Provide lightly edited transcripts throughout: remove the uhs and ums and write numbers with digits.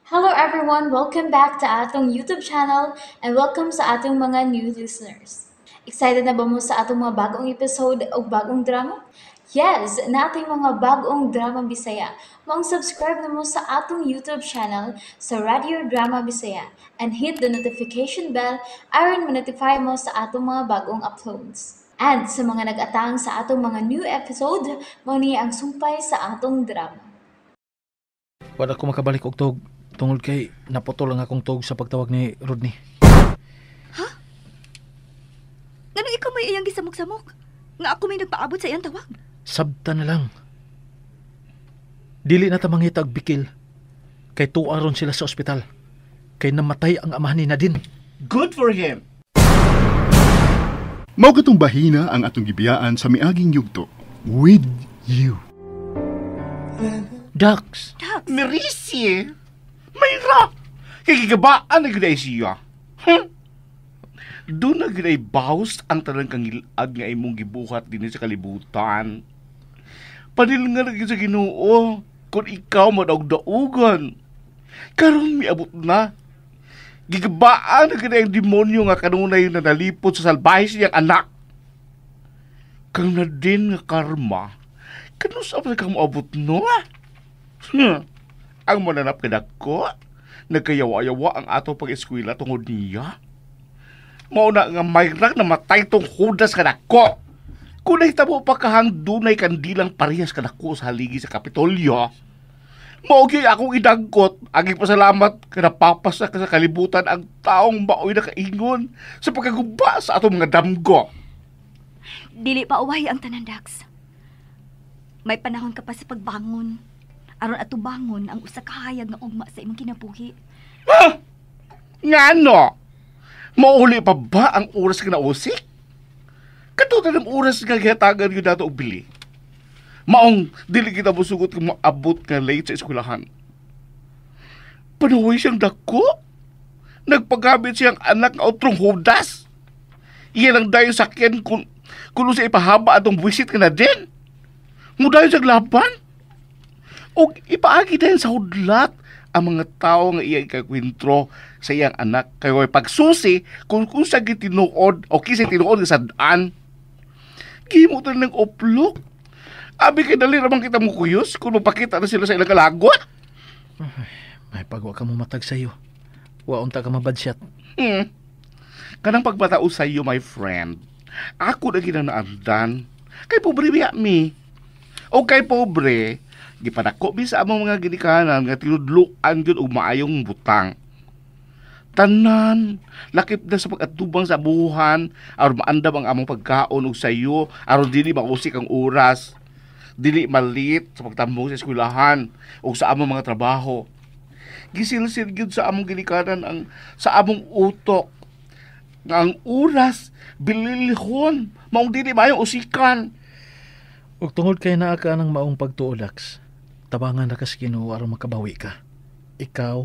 Hello everyone! Welcome back to atong YouTube channel and welcome sa atong mga new listeners. Excited na ba mo sa atong mga bagong episode o bagong drama? Yes, na ating mga bagong drama Bisaya. Mag-subscribe na mo sa atong YouTube channel sa Radio Drama Bisaya and hit the notification bell aron ma-notify mo sa atong mga bagong uploads. And sa mga nag-atang sa atong mga new episode, mo ni ang sumpay sa atong drama. Wala ko makabalik og tog tungod kay naputol lang akong tog sa pagtawag ni Rodney. Ngano ikaw may iyang gisamok-samok? Nga ako may nagpaabot sa iyang tawag. Sabta na lang. Dili na ta mangita og bikil. Kay tuaron sila sa ospital. Kay namatay ang amahan ni Nadine. Good for him. Mao katong bahina ang atong gibiyaan sa miaging yugto. With you. Dax, Merisi. Mayra. Kikigabaan na gina siya. Doon na gina bawas ang talang kangilag nga imong gibuhat din sa kalibutan. Panil nga lagi sa Ginoo kung ikaw madaog-daugan. Karon miabot na. Gigabaan na gina yung demonyo nga kanunay na nalipot sa salbahis niyang anak. Kang na din nga karma. Kanus apa kang maabot no? Ang mananap ka ko, nagkayawa-yawa ang ato pag-eskwela tungod niya. Mauna nga mayrak na matay tong hudas ka ko. Kung nahitabo pa kahang dunay kandilang parehas ka ko sa haligi sa Kapitolyo. Maugi akong idagkot, aging pasalamat ka napapasa ka sa kalibutan ang taong maoy na kaingon sa pagkaguba sa atong mga damgo. Dili pa uway ang tanan, Dax. May panahon ka pa sa pagbangon. Aron ato bangon ang usa ka hayag nga ugma sa imong kinabuhi. Ha? Ngano? Mauli pa ba ang oras ka na usik? Katutan ng oras nga gihatagan yun nato og bili. Maong dili kita musugot kung maabot nga late sa eskwelahan. Panuhoy siyang dako. Nagpagamit siyang anak nga utrong hudas. Iyan ang dayon sakyan kung siya ipahaba atong buwisit ka na din. Mudayon siyang laban. O ipaagi din sa hudlat ang mga tao nga iyang ikakwintro sa iyang anak. Kaya pagsusi kung sa gitinuod o kisay tinuod nga sadaan. Gimutan ng oplok. Abi kay dali ramang kita mo kuyos kung mapakita na sila sa ilang kalagot. may pagwa ka mo matag sayo. Wa unta ka mabadsyat. Kanang pagbatao sa iyo, my friend. Ako na ginanaandan. Kay pobre biya mi. O kay pobre, gipadako mi sa among mga ginikanan nga tinudluan gyud og maayong butang. Tanan, lakip na sa pag-atubang sa buhan, aron maandam ang among pagkaon og sayo, aron dili mausik ang oras. Dili malit sa pagtambong sa eskwelahan o sa among mga trabaho. Gisilsil gyud sa among ginikanan ang sa among utok nga ang oras bililhon maong dili mayong usikan. Ug tungod kay naa ka ng maong pagtuo, Dax, tabangan na kas Ginoo aron makabawi ka. Ikaw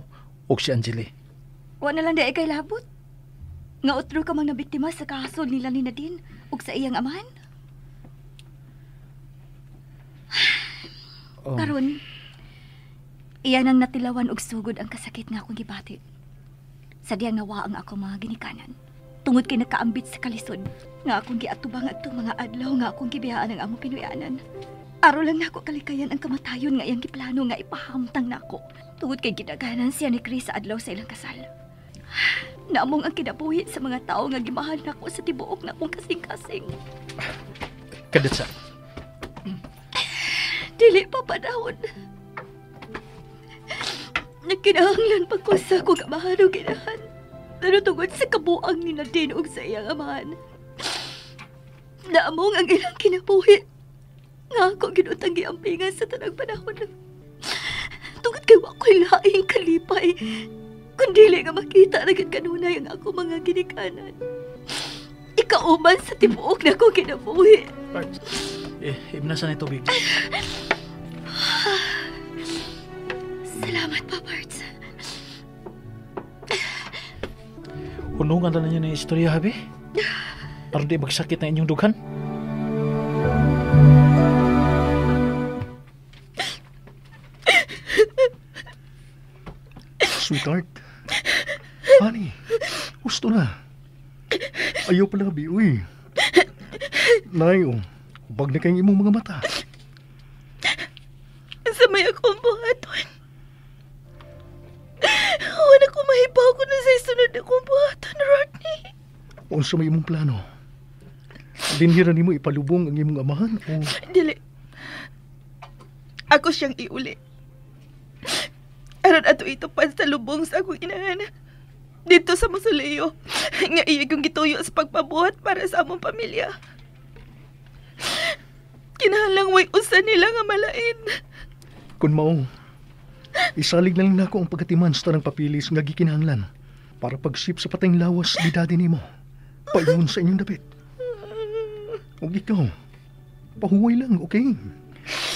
ug si Angeli. Wa na lang di ay kay labot. Nga utro ka mang nabiktima sa kaso nila ni Nadine ug sa iyang amahan. Karon, iyan ang natilawan og sugod ang kasakit nga akong gibati. Sadyang nawa ang ako mga ginikanan. Tungod kay nakaambit sa kalisod nga akong giatubang adtong mga adlaw nga akong gibiyaan ang among pinuyanan. Aro lang nako kalikayan ang kamatayon nga iyang giplano nga ipahamtang nako. Tungod kay gidaganan siya ni Chris sa adlaw sa ilang kasal. Namong ang kinabuhi sa mga tao nga gimahal nako sa tibuok na akong kasing-kasing. Kadetsa. Dili pa panahon. Nagkinahanglan pa ko sa akong amahan o ginahan. Pero tungod sa kabuang ni Nadine og sa iyang amahan. Naamong ang ilang kinabuhi. Nga ako ginutang giampingan sa tanang panahon. Tungod kay wako'y laing kalipay. Kung dili nga makita na kanunay ang ako mga ginikanan. Ikauman sa tibuok na akong kinabuhi. Ibnasan na tubig. Salamat pa, Parts. Unungan na niyo na yung istorya, habi? Aron di magsakit na inyong dughan? sweetheart. Honey, gusto na. Ayaw pala bi, uy. Nay, hubag na kayong imong mga mata. Sa may akong buhaton. Wala ko mahibaw ko na sa isunod akong buhaton, Rodney. Unsa may imong plano? Dinhira nimo ipalubong ang imong amahan o Dili. Ako siyang iuli. Aron ato ito pansalubong sa akong inahan. Dito sa mausoleo. Nga iya kong gituyo sa pagpabuhat para sa among pamilya. Kinahanglang way usa nila nga malain. kun mao. Isalig na lang nako ang pagatiman sa tanang papilis nga gikinahanglan para pagsip sa patayng lawas ni daddy nimo. Paingon sa inyong dapit. Ug ikaw, pahuway lang, okay?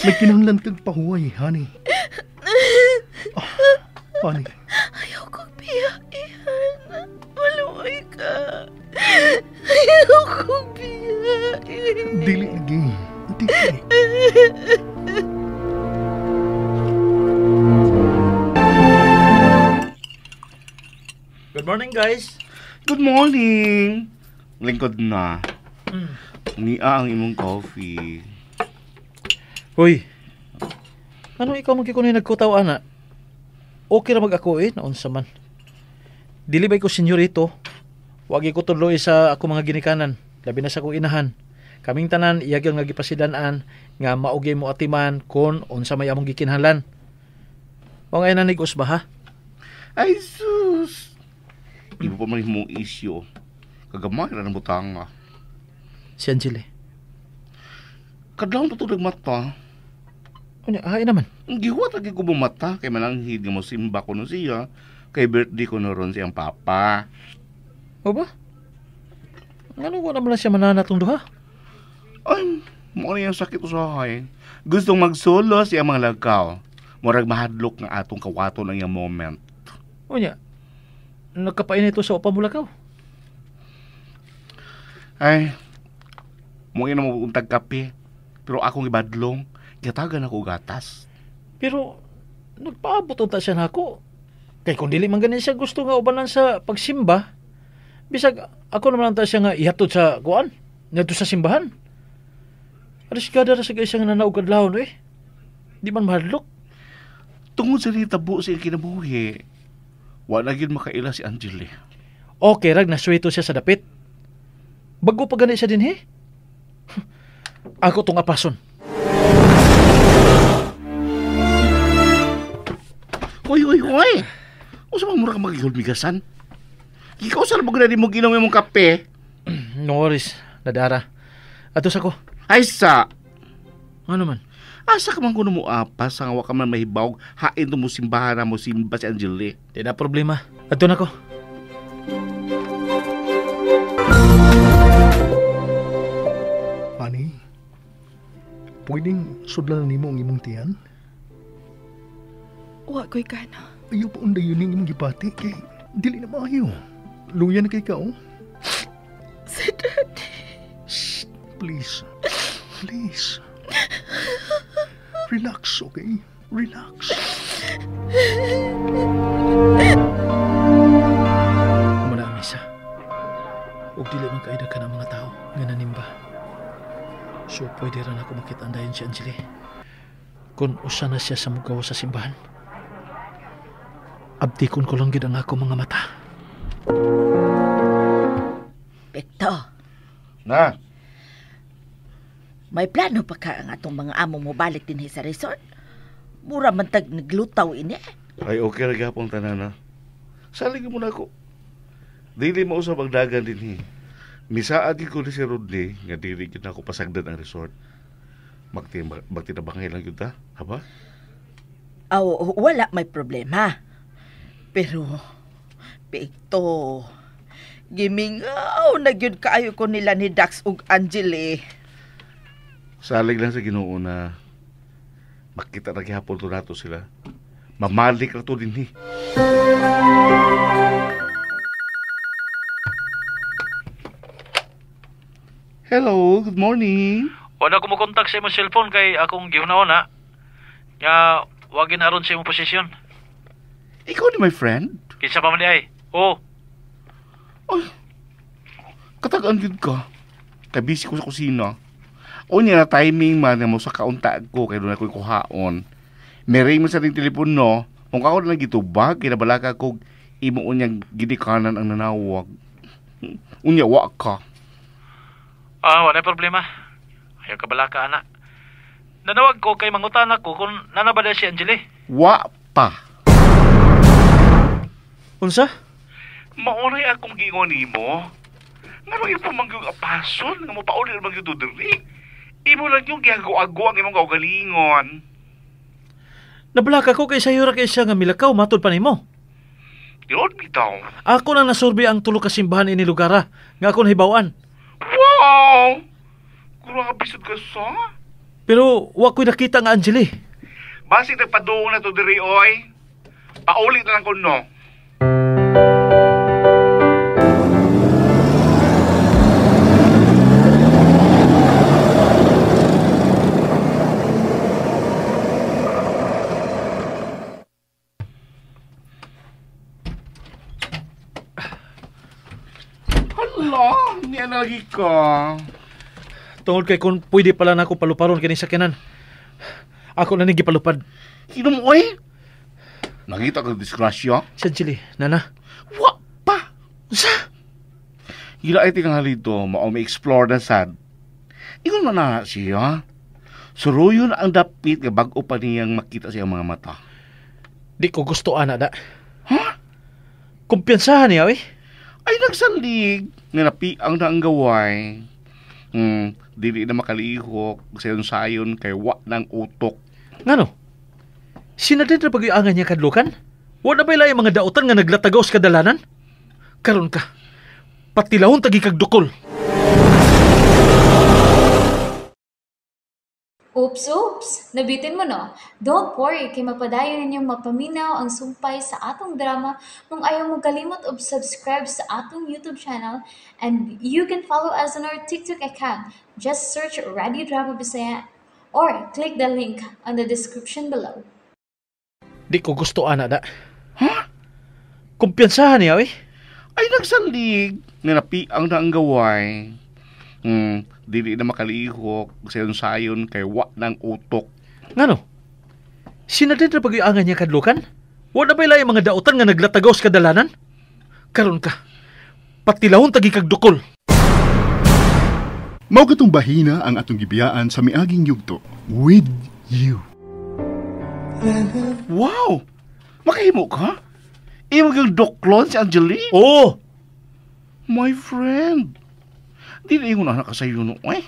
May kinahanglan kag pahuway, honey. Honey. Ayaw kong piyain. Maluoy ka. Ayaw kong piyain. Dili lagi. Dili. Good morning, guys. Good morning. Lingkod na. Nia ang imong coffee. Hoy. Ano ikaw magkikunoy nagkutaw, ana? Okay ra mag-ako naunsa man. Dili ba ko senyorito? Wagi ko tuloy sa ako mga ginikanan, labi na sa akong inahan. Kaming tanan iyagil nga gipasidan-an nga maugay mo atiman kon unsa may among gikinahanglan. O nga nanig usba ha? Ay, sus. Iba pa man imong isyo. Kagamay na ng butanga. Si Angele. Kadlawon pa ito nagmata. Unya, ay naman. Ang giwat lagi ko bumata. Kay mananghid nga mo simba ko no siya. Kay birthday ko na ron siyang papa. O ba? Ano ko naman siya mananatong duha? Ay, mo yung sakit usahay. Gustong magsolo siya mga lagaw. Murag mahadlok nga atong kawato ng yung moment. Unya, nagkapain ito sa upamulakaw. Ay, mo ina mo untag kape. Pero akong ibadlong, katagan ako gatas. Pero, nagpaabot unta siya nako. Kay kung dili man ganin siya gusto nga ubanan sa pagsimba, bisag ako naman anta siya nga ihatod sa kuan, ngadto sa simbahan. Ariskada ra sa isang nanaog kadlawon Di man mahadlok. Tungod sa tabo sa kinabuhi, wala gyud makaila si Angele. Okay, rag nasweto siya sa dapit. Bago pa gani siya dinhi. Ako tong apason. Hoy! Usa man mura ka magigulmigasan? Ikaw sa labog na di mo ginom yung kape. No worries, nadara. Atos ako. Ay sa! Ano man? Asa ka man kuno mo apas, ang awa ka man mahibaw, hain to mo simbahan na mo simba si Angele. Di na problema. Ato na ko. Honey, pwedeng sudlan nimo ang imong tiyan? Wa ko'y kana. Ayaw pa unday yun yung imong gipati kay dili na maayo. Luya na kay ka, Si Daddy. Shh, please. Please. Relax, okay? Relax. Muna ang misa. Huwag dili man kaida ka ng mga tao nga nanimba. So, pwede rin ako makita andayan si Angele. Kung usa na siya sa mugaw sa simbahan. Abdikon ko lang gid ang ako mga mata. Bekto, Na, may plano pa ka ang atong mga amo mo balik din sa resort? Mura man tag naglutaw ini. ay okay ra gapon tanan na. Salig mo na ako. Dili mo usab ang dagan din Misaad ko ni si Rodney nga dili gyud ako pasagdan ang resort. Magtinabangay lang yun ta, haba? Aw, wala may problema. Pero, Bekto, gimingaw na gyud kaayo ko nila ni Dax ug Angele. Salig lang sa Ginoo na makita na gihapon to nato sila. Mamalik na to din Hello, good morning. Wala ko mo kontak sa imong cellphone kay akong gihunahon ha. Nga wagin aron sa imong posisyon. Ikaw ni my friend? Kinsa pa man di ay? Oo. Ay, katagaan gid ka. Kay busy ko sa kusina. O niya na timing man na mo sa kaunta ko kay doon ako'y kuhaon. May ring mo sa ting telepono. Kung ako na gitubag, kinabalaka ko imo unyang gidikanan ang nanawag. Unya wa ka. Wala problema. Ayaw ka bala ka, anak. Nanawag ko kay mangutan ako kung nanabada si Angeli. Wa pa. Unsa? Maunay akong gingon nimo. Nga nung ipamangyong apason, nga mo paulit naman yung dudiri. Imo lang yung giagaw-agaw ang imong kaugalingon. Nabalaka ko kay sayo ra kay siya nga milakaw matod pa nimo. Tiyon bitaw. Ako na nasurbi ang tulo ka simbahan ini lugara nga ako nahibawan. Wow! Grabe sad ka sa. Pero wa ko'y nakita nga Angeli. Basi nagpaduong na to diri oy. Paulit na lang ko no. Hala, niya na lagi ka. Tungod kay kung pwede pala na ako paluparon kini sakyanan. Ako na ni gipalupad. Hinom oy. Nakita ka disgrasya? Si Angeli, nana. Wa pa. Sa? Gila ay tingang halito, mao may explore na sad. Ingon man na siya. Suruyon ang dapit nga bag-o pa niyang makita siyang mga mata. Di ko gusto ana da. Ha? Kumpiyansahan niya, eh. Ay nagsalig nga napiang na ang gaway. Dili na makalihok sayon-sayon kay wa ng utok. Ngano? Sinadid na pag-iangan niya kadlukan? Wala ba yung mga dautan nga naglatagaw sa kadalanan? Karon ka, patilahon tagi kag dukol. Oops! Nabitin mo no? Don't worry, kay mapadayon ninyong mapaminaw ang sumpay sa atong drama kung ayaw mo kalimot og subscribe sa atong YouTube channel and you can follow us on our TikTok account. Just search Radio Drama Bisaya or click the link on the description below. Di ko gusto ana da. Ha? Kumpiyansahan niya, eh. Ay nagsalig nga napiang na ang gaway. Dili na makalihok sayon-sayon kay wa ng utok. Ngano? Sinadid na pag-iangan niya kadlukan? Wala ba yung mga dautan nga naglatagaw sa kadalanan? Karon ka, patilahon tagi kag dukol. Mao katong bahina ang atong gibiyaan sa miaging yugto. With you. Wow! Makahimo ka? Imo yung doklon si Angeli? Oo! My friend. Dili ingon anak ka sa iyo no, eh.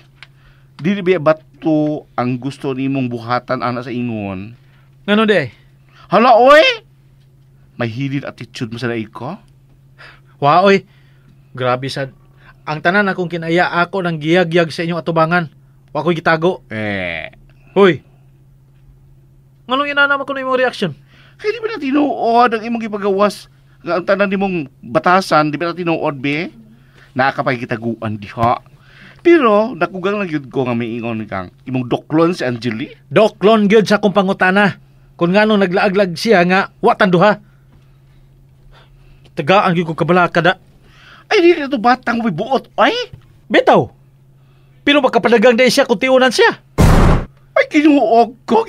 Dili ba bato ang gusto nimong buhatan ana sa ingon? Ngano di ay? Hala, oy! May hilid attitude mo sa daig ko? Wa, oy. Grabe sad. Ang tanan akong kinaya ako ng giyag-yag sa inyong atubangan. Wa ko'y gitago. Hoy! Nganong inanam ako na imong reaksyon? Kaya di ba na tinuod ang imong ipagawas? Nga ang tanan nimong batasan, di ba na tinuod, be? Nakakapay kitaguan diha. Pero, nakugang lang yun ko nga may ingon kang imong doklon si Angeli. Doklon gyud sa akong pangutana. Kung nganong naglaaglag siya nga, wa tanduha. Tagaan gyud ko kabalaka da. Ay, di na ito batang may buot, ay! Bitaw! Pero makapadagang day siya kung tiunan siya. Ay, ginuog ko.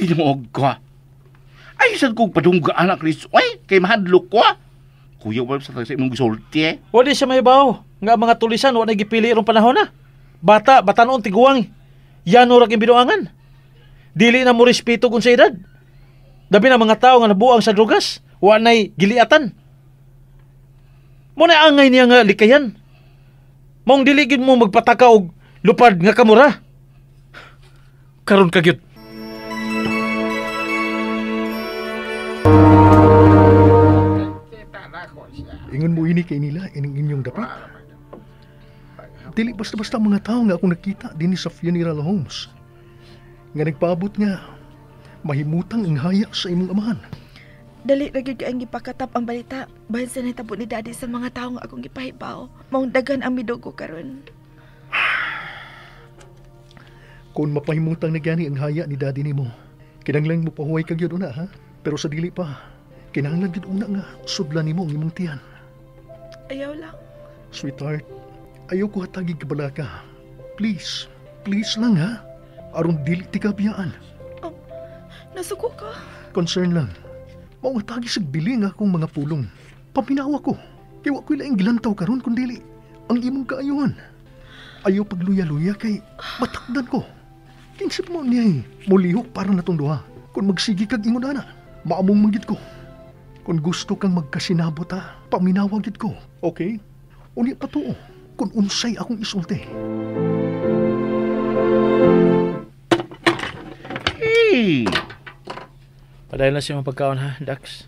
Ay, saan kong padunggaan ang Chris? Ay, kay mahadlok ko. Kuya, wala sa imong gisulti, eh. Wala siya mahibaw. Nga mga tulisan, wala gipili irong panahon na. Bata noon tiguang. Yan orak yung binuangan. Dili na mo respeto kung sa edad. Dabi na mga tao nga nabuang sa drugas. Wanay giliatan. Muna angay niya nga likayan. Maong diligid mo magpataka og lupad nga kamura. Karon kagyud. Ingon mo ini kay nila, ining inyong dapat. Dili basta-basta mga tao nga akong nakita din sa funeral homes. Nga nagpaabot nga, mahimutang ang haya sa imong amahan. Dali ra gyud ang gipakatap ang balita bahin sa nahitabo ni Daddy sa mga tawo nga akong gipahibaw. Maong daghan ang midugo karon. Kung mapahimutang na gani ang haya ni daddy nimo, kinanglang mo pahuway kag yun una, ha? Pero sa dili pa, Kinahanglan gid una nga sudlan nimo ang imong tiyan. Ayaw lang. Sweetheart, ayaw ko hatagi kabala ka. Please, please lang ha. Aron dili ti kabiyaan. Nasuko ka. Concern lang. Mao nga tagi sig bili nga akong mga pulong. Paminawa ko. Kay wa ko laing gilantaw karon kun dili ang imong kaayuhan. Ayaw pagluya-luya kay matakdan ko. Kinsip mo niya mulihok para natong duha. Kung magsigi kag ingon ana, maamong manggid ko. Kung gusto kang magkasinabot paminawa gid ko. Okay? Uni patuo kung unsay akong isulti. Hey! Padayon na siya pagkaon ha, Dax.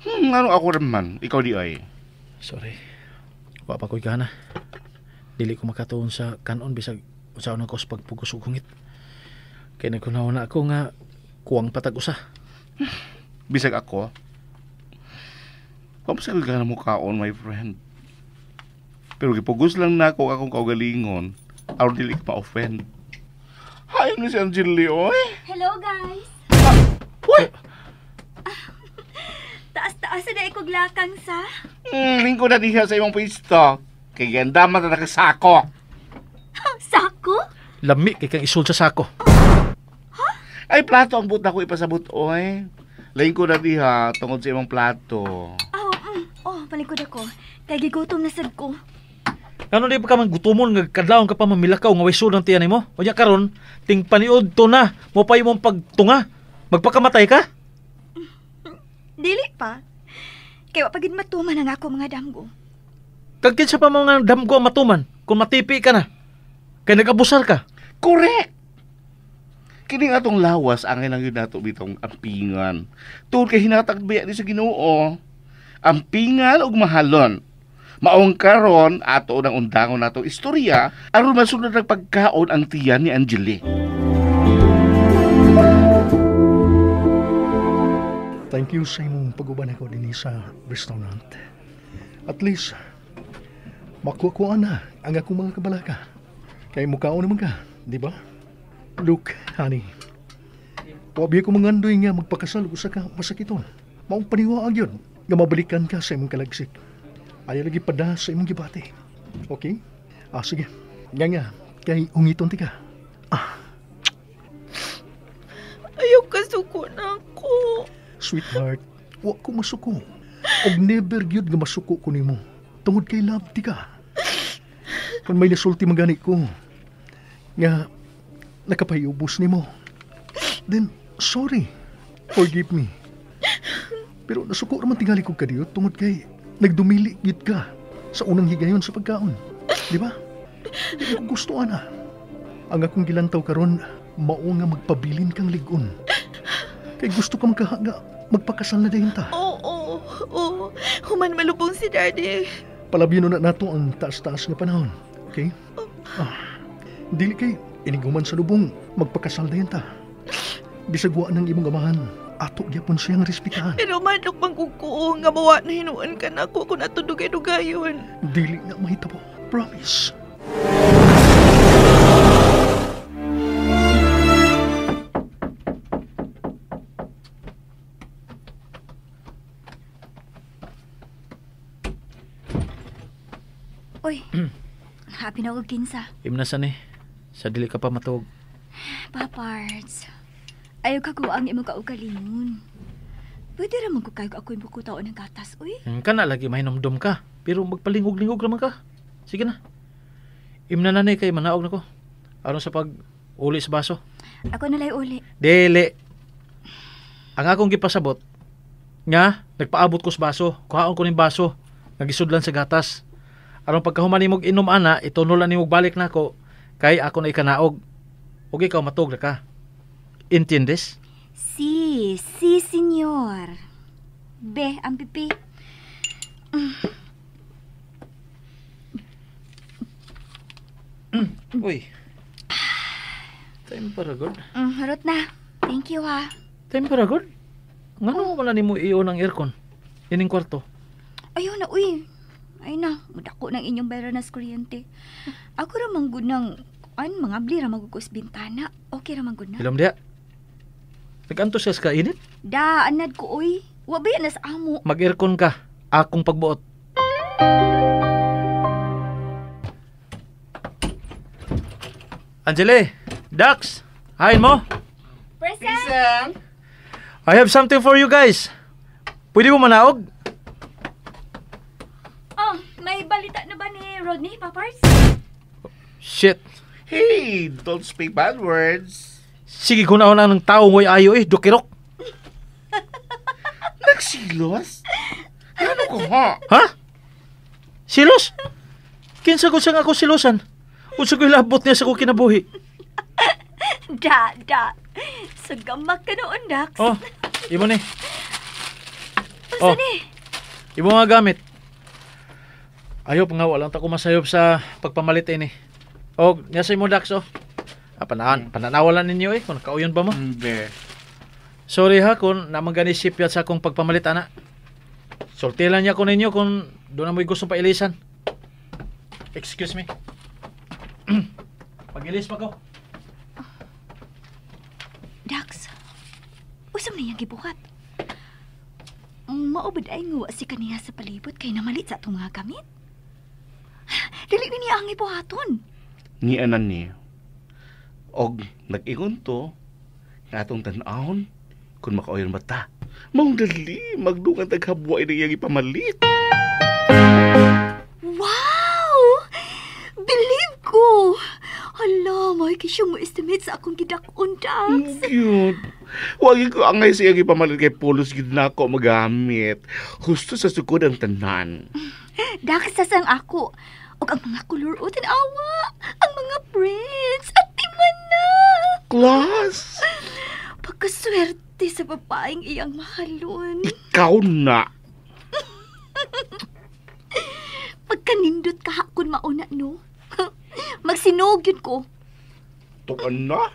Ano ako naman? Ikaw di ay. Sorry. Wa pa ko'y gana. Dili ko makatuon sa kanon bisag usaon ako sa pagpugos ug hungit. Kaya nagkunaw na ako nga kuwang patag usa. Bisag ako. Pamasakal ka na mo kaon, my friend. Pero gipugos lang na ako akong kaugalingon. Aron dili ka ma-offend. Hayo ni si Angeli, oy. Hello, guys. What? Taas-taas na ikog lakang sa. Lingko na diha sa imong pwesto. Kay ganda man na nakasako. Sako? Lami kay kang isul sa sako. Ay, plato ang buta ko ipasabot, oy. Lingko na diha tungod sa imong plato. Palikod ako. Kay gigutom na sad ko. Ano di pa ka man gutumon nga kadlawon ka pa mamilakaw nga way ng tiyan mo? O niya karon, ting paniod to na, mo pa imong pagtunga. Magpakamatay ka? Dili pa. Kay wa pagid matuman ang ako mga damgo. Kagkin sa pa mga damgo ang matuman, kung matipi ka na. Kaya nag-abusar ka. Correct! Kining atong lawas ang nang yun nato bitong ampingan. Tungod kay hinatag biya ni sa Ginoo. Ampingan ug mahalon. Maong karon ato nang undangon nato istorya aron masunod ng pagkaon ang tiyan ni Angeli. Thank you sa imong pag-uban ako din sa restaurant. At least, makuha na ang akong mga kabalaka. Kaya mukhaon naman ka, di ba? Look, honey. Wabi ko mangandoy nga magpakasal ko sa masakiton. Maong paniwaag yun nga mabalikan ka sa imong kalagsik. Ayaw lagi pada sa imong gibati. Okay? Sige. Nga, kay ungiton ti ka. Ayaw kasuko na ako. Sweetheart, wa ko masuko. Og never gyud nga masuko ko nimo. Tungod kay love ti ka. Kung may nasulti magani ko nga nakapayubos nimo, then sorry. Forgive me. Pero nasuko naman tingali ko kadiyot tungod kay nagdumili gyud ka sa unang higayon sa pagkaon. Di ba? Di ko gusto ana. Ang akong gilantaw karon mao nga magpabilin kang ligon. Kay gusto ka magkahaga, magpakasal na dahin ta. Oo. Human malubong si Daddy. Palabyon na nato ang taas-taas nga panahon. Okay? Dili kay iniguman sa lubong, magpakasal dahin ta. Bisagwa ng imong amahan, ato gyapon siyang respetahan. Pero manok mangkukuo nga mawa na hinuan ka na ako kung ato dugay-dugayon. Dili na mahitabo. Promise. Uy, happy na ako kinsa. Imnasan sa dili ka pa matuog. Papards, ayaw ka kuwang imo kaugalingon. Pwede raman ko kayo ako yung bukutaon ng gatas, uy. Kana lagi mahinomdom ka, pero magpalingog-lingog naman ka. Sige na. Imnananay kay manaog na ko. Aron sa pag-uli sa baso. Ako nalay uli. Dili. Ang akong gipasabot, nga, nagpaabot ko sa baso. Kuhaon ko ng baso. Nagisudlan sa gatas. Aron pagkahuman ni mog inom ana, itunulan ni mog balik na ko. Kay ako na ikanaog. Og ikaw matug na ka. Entiendes? Si, senyor. Be, ang pipi. Uy. Time para good. Harot na. Thank you, ha. Time para good? Ngano wala nimo iyon ang aircon? Ining kwarto. Ayaw na, uy. Ay na, madako ng inyong bayranas kuryente. Ako ramang good ng, mga bli ramang gugos bintana. Okay ramang good na. Ilom dia. Nag-antusias ka init? Da, anad ko, uy. Wabi na sa amo. Mag-aircon ka. Akong pagbuot. Angele, Dax, hain mo. Present! I have something for you guys. Pwede mo manaog? Oh, may balita na ba ni Rodney, Papars? Shit. Hey, don't speak bad words. Sige, kunaon na ng tao ngoy ayo dukirok. Nagsilos? Ano ko ha? Ha? Silos? Kinsa ko siyang ako silosan? Unsa ko ilabot niya sa ko kinabuhi? Da. Sagamak ka noon, Dax. Oh, imo ni. Asa ni? Imo nga gamit. Ayop nga, walang tako masayop sa pagpamalit ini. O, niya sa imo, Dax, oh. Pananawalan ninyo kung nakauyon ba mo? Hindi. Sorry ha, kung namangani sipyat sa akong pagpamalit, ana. Sultilan niya ko ninyo kung doon na mo'y gusto pa ilisan. Excuse me. Pag-ilis pa ko. Dax, usam na yung gibuhat. Maubad ay nguwa si kaniya sa palibot kay namalit sa itong mga gamit. Dili na niya ang ibuhaton. Ni anan ni. Og nag-ingon to, nga atong tan-ahon, kung makauyon mata. Maong dali, magdungan taghabuay na iyang ipamalit. Wow! Believe ko! Hala, may kisyong mo estimate sa akong gidakon, Dax. Cute. Wagi ko angay sa iyang ipamalit kay Polos gid na ako magamit. Husto sa sukod ang tanan. Dax, sasang ako. O ang mga kulor o tinawa. Ang mga prints. At timan na. Class! Pagkaswerte sa babaeng iyang mahalon. Ikaw na. Pagkanindot ka hakon mauna, no? Magsinog yun ko. Tukan na.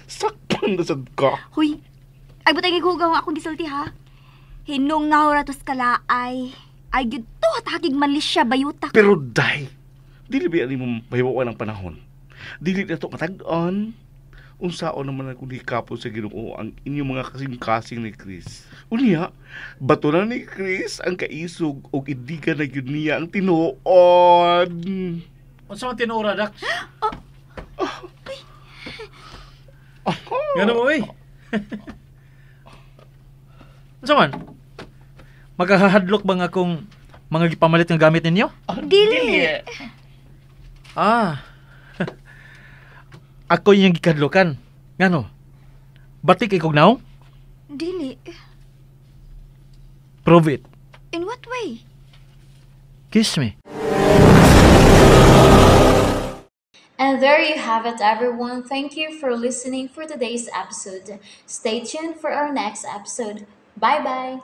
Sakpan na sad ka. Huy, ay butang igugaw nga akong gisulti, ha? Hinong nga horatos kalaay. Ay, yun to, hatagig manlis siya, bayutak. Pero day, dili ba mo mahiwawan ng panahon? Dili na ito matag-on. Unsaon naman ako ni Kapo sa Ginoo ang inyong mga kasing-kasing ni Chris. Unya, bato na ni Chris ang kaisog o idigan na yun niya ang tinuod. Unsa man tinuora, Dax? Ngano mo, Unsa man? Magahahadlok ba nga kung mga gipamalit nga gamit ninyo? Dili. Ako yung gikadlokan. Ngano? Batik ikog naong? Dili. Prove it. In what way? Kiss me. And there you have it, everyone. Thank you for listening for today's episode. Stay tuned for our next episode. Bye-bye.